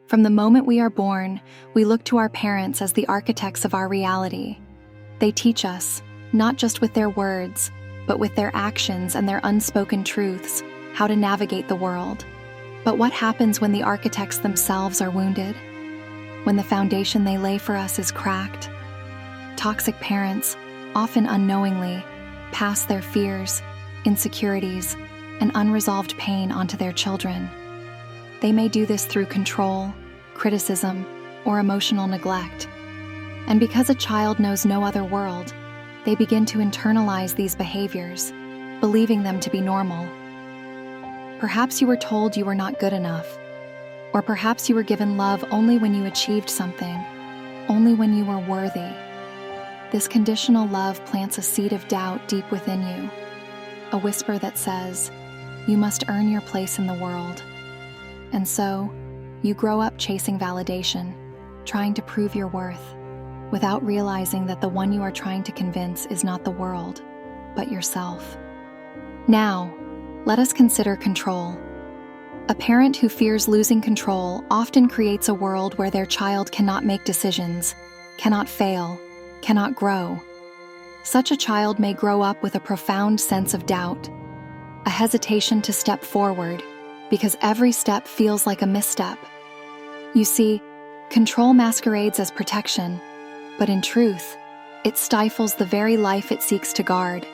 From the moment we are born, we look to our parents as the architects of our reality. They teach us, not just with their words, but with their actions and their unspoken truths, how to navigate the world. But what happens when the architects themselves are wounded? When the foundation they lay for us is cracked? Toxic parents, often unknowingly, pass their fears, insecurities, and unresolved pain onto their children. They may do this through control, criticism, or emotional neglect. And because a child knows no other world, they begin to internalize these behaviors, believing them to be normal. Perhaps you were told you were not good enough, or perhaps you were given love only when you achieved something, only when you were worthy. This conditional love plants a seed of doubt deep within you, a whisper that says, you must earn your place in the world. And so, you grow up chasing validation, trying to prove your worth, without realizing that the one you are trying to convince is not the world, but yourself. Now, let us consider control. A parent who fears losing control often creates a world where their child cannot make decisions, cannot fail, cannot grow. Such a child may grow up with a profound sense of doubt, a hesitation to step forward, because every step feels like a misstep. You see, control masquerades as protection, but in truth, it stifles the very life it seeks to guard.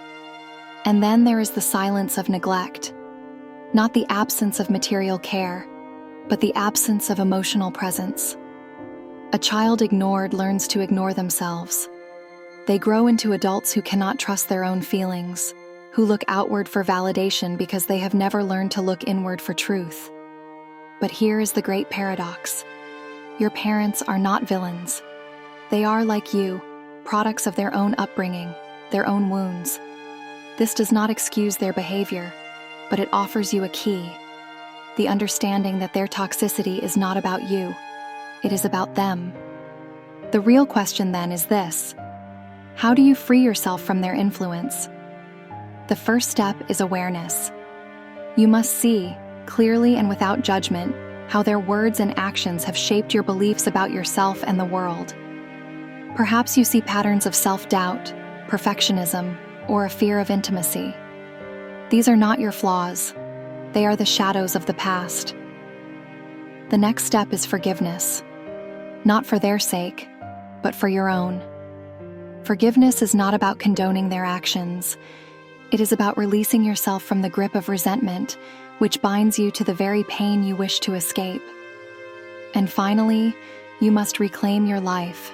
And then there is the silence of neglect, not the absence of material care, but the absence of emotional presence. A child ignored learns to ignore themselves. They grow into adults who cannot trust their own feelings, who look outward for validation because they have never learned to look inward for truth. But here is the great paradox. Your parents are not villains. They are, like you, products of their own upbringing, their own wounds. This does not excuse their behavior, but it offers you a key, the understanding that their toxicity is not about you, it is about them. The real question then is this: how do you free yourself from their influence? The first step is awareness. You must see, clearly and without judgment, how their words and actions have shaped your beliefs about yourself and the world. Perhaps you see patterns of self-doubt, perfectionism, or a fear of intimacy. These are not your flaws. They are the shadows of the past. The next step is forgiveness. Not for their sake, but for your own. Forgiveness is not about condoning their actions. It is about releasing yourself from the grip of resentment, which binds you to the very pain you wish to escape. And finally, you must reclaim your life.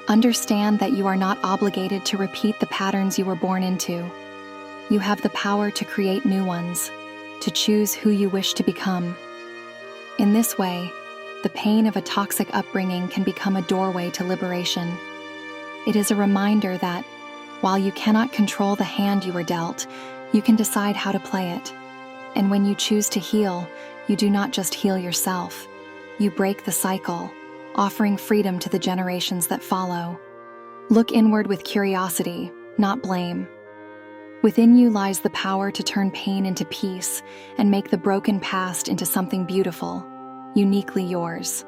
Understand that you are not obligated to repeat the patterns you were born into. You have the power to create new ones, to choose who you wish to become. In this way, the pain of a toxic upbringing can become a doorway to liberation. It is a reminder that, while you cannot control the hand you were dealt, you can decide how to play it. And when you choose to heal, you do not just heal yourself. You break the cycle, offering freedom to the generations that follow. Look inward with curiosity, not blame. Within you lies the power to turn pain into peace and make the broken past into something beautiful, uniquely yours.